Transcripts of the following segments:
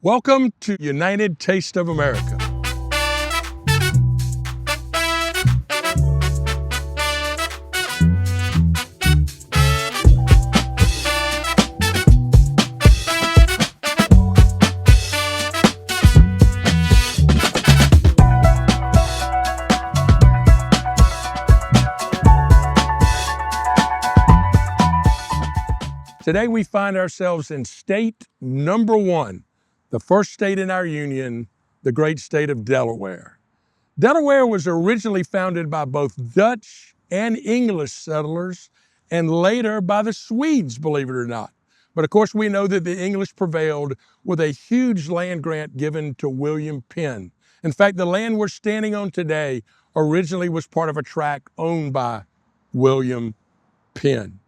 Welcome to United Taste of America. Today we find ourselves in state number one, the first state in our union, the great state of Delaware. Delaware was originally founded by both Dutch and English settlers, and later by the Swedes, believe it or not. But of course we know that the English prevailed with a huge land grant given to William Penn. In fact, the land we're standing on today originally was part of a tract owned by William Penn.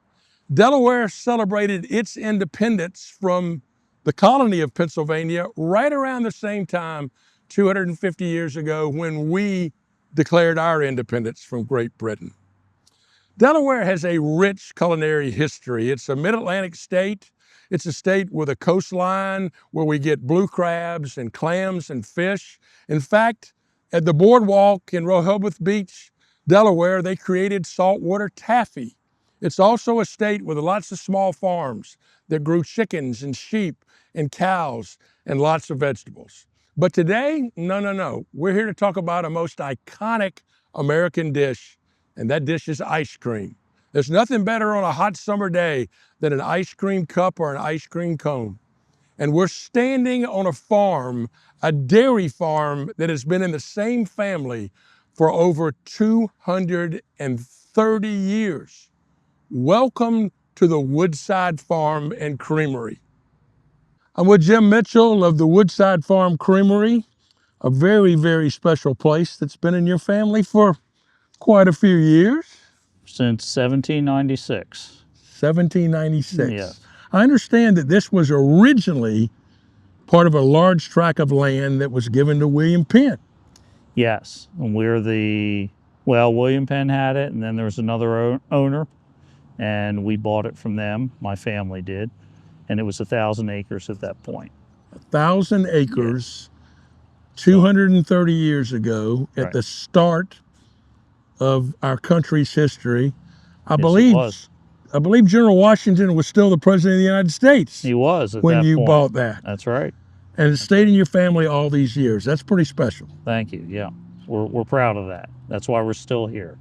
Delaware celebrated its independence from the colony of Pennsylvania right around the same time, 250 years ago, when we declared our independence from Great Britain. Delaware has a rich culinary history. It's a mid-Atlantic state. It's a state with a coastline where we get blue crabs and clams and fish. In fact, at the boardwalk in Rehoboth Beach, Delaware, they created saltwater taffy. It's also a state with lots of small farms that grew chickens and sheep and cows and lots of vegetables. But today, no. We're here to talk about a most iconic American dish, and that dish is ice cream. There's nothing better on a hot summer day than an ice cream cup or an ice cream cone. And we're standing on a farm, a dairy farm that has been in the same family for over 230 years. Welcome to the Woodside Farm and Creamery. I'm with Jim Mitchell of the Woodside Farm Creamery, a very, very special place that's been in your family for quite a few years. Since 1796. 1796. Yeah. I understand that this was originally part of a large tract of land that was given to William Penn. Yes, and William Penn had it, and then there was another owner, and we bought it from them, my family did, and it was 1,000 acres at that point. 1,000 acres, 230 years ago, at Right. the start of our country's history. I Yes, believe it was. I believe General Washington was still the president of the United States He was at when that you point. bought that. That's right. And it stayed in your family all these years. That's pretty special. Thank you. Yeah, we're proud of that. That's why we're still here.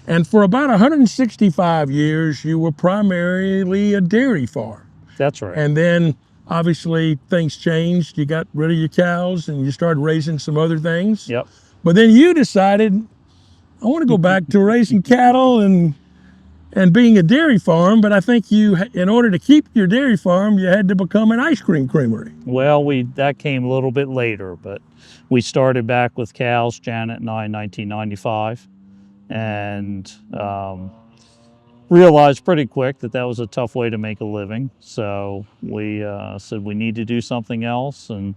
And for about 165 years, you were primarily a dairy farm. That's right. And then obviously things changed. You got rid of your cows and you started raising some other things. Yep. But then you decided, I want to go back to raising cattle and being a dairy farm, but I think in order to keep your dairy farm, you had to become an ice cream creamery. Well, that came a little bit later, but we started back with cows, Janet and I, in 1995, and realized pretty quick that was a tough way to make a living. So we said we need to do something else, and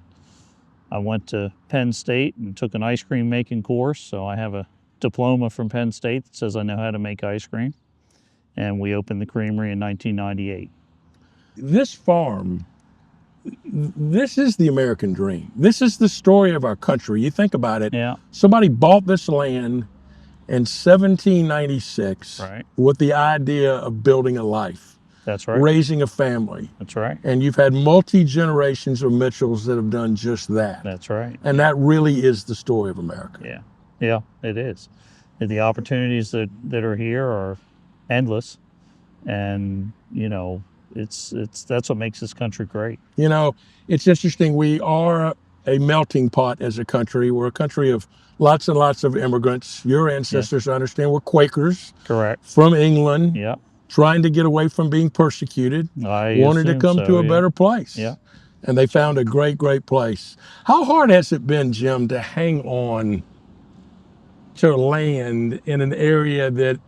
I went to Penn State and took an ice cream making course. So I have a diploma from Penn State that says I know how to make ice cream. And we opened the creamery in 1998. This farm, this is the American dream. This is the story of our country. You think about it. Yeah. Somebody bought this land in 1796 Right. with the idea of building a life, That's right. raising a family. That's right. And you've had multi-generations of Mitchells that have done just that. That's right. And that really is the story of America. Yeah. Yeah, it is. And the opportunities that are here are endless, and that's what makes this country great. You know, it's interesting. We are a melting pot as a country. We're a country of lots and lots of immigrants. Your ancestors, I understand, were Quakers. Correct. From England. Yeah. Trying to get away from being persecuted. Wanted to come to a better place. Yeah. And they found a great, great place. How hard has it been, Jim, to hang on to land in an area that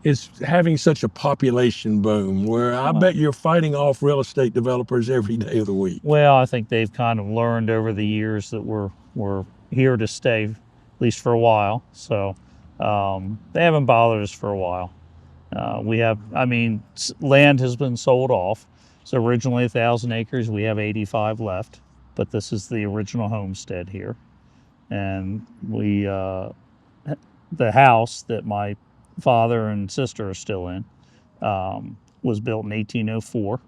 is having such a population boom, where I bet you're fighting off real estate developers every day of the week? Well, I think they've kind of learned over the years that we're here to stay, at least for a while. So they haven't bothered us for a while. Land has been sold off. So originally 1,000 acres, we have 85 left. but this is the original homestead here. And the house that my father and sister are still in was built in 1804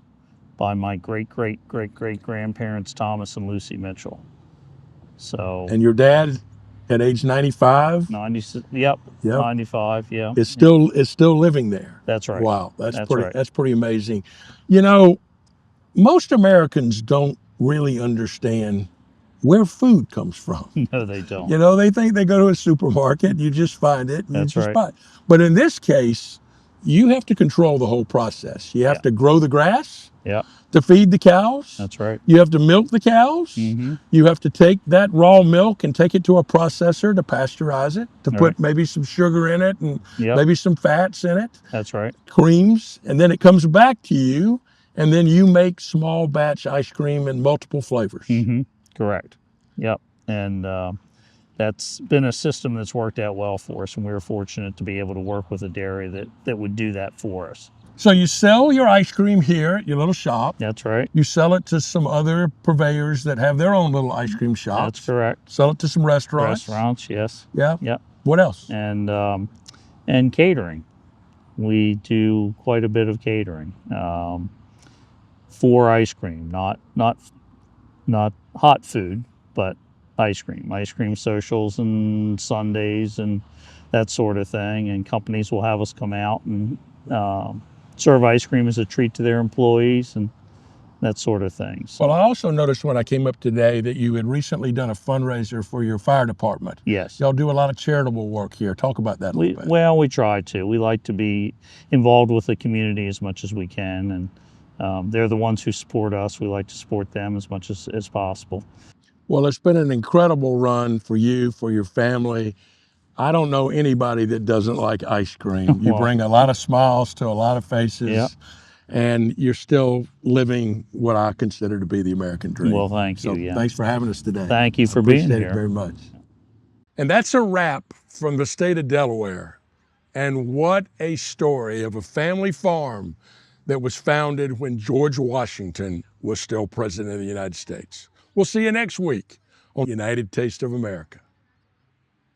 by my great-great-great-great-grandparents, Thomas and Lucy Mitchell. So, And your dad, at age 95, 96, yep, yep, 95, yeah. is still living there. That's right. Wow, That's right. that's pretty amazing. You know, most Americans don't really understand where food comes from. No, they don't. You know, they think they go to a supermarket, you just find it, and That's you just right. buy it. But in this case, you have to control the whole process. You have Yeah. to grow the grass Yeah, to feed the cows. that's right. You have to milk the cows. Mm-hmm. You have to take that raw milk and take it to a processor to pasteurize it, to put Right. maybe some sugar in it and Yep. maybe some fats in it, That's right. creams, and then it comes back to you, and then you make small batch ice cream in multiple flavors. Mm-hmm. Correct. Yep. And that's been a system that's worked out well for us, and we were fortunate to be able to work with a dairy that would do that for us. So you sell your ice cream here at your little shop. That's right. You sell it to some other purveyors that have their own little ice cream shops. That's correct. Sell it to some restaurants. Restaurants, yes. Yeah. Yep. What else? And catering. We do quite a bit of catering for ice cream, not hot food, but ice cream socials and Sundays and that sort of thing. And companies will have us come out and serve ice cream as a treat to their employees and that sort of thing. So, Well, I also noticed when I came up today that you had recently done a fundraiser for your fire department. yes. Y'all do a lot of charitable work here. Talk about that a little bit. Well, we try to. We like to be involved with the community as much as we can, and they're the ones who support us. We like to support them as much as possible. Well, it's been an incredible run for you, for your family. I don't know anybody that doesn't like ice cream. You Well, bring a lot of smiles to a lot of faces. Yeah. And you're still living what I consider to be the American dream. Well, thank you. So Yeah. thanks for having us today. Thank you for I being appreciate here. it very much. And that's a wrap from the state of Delaware. And what a story of a family farm that was founded when George Washington was still president of the United States. We'll see you next week on United Taste of America.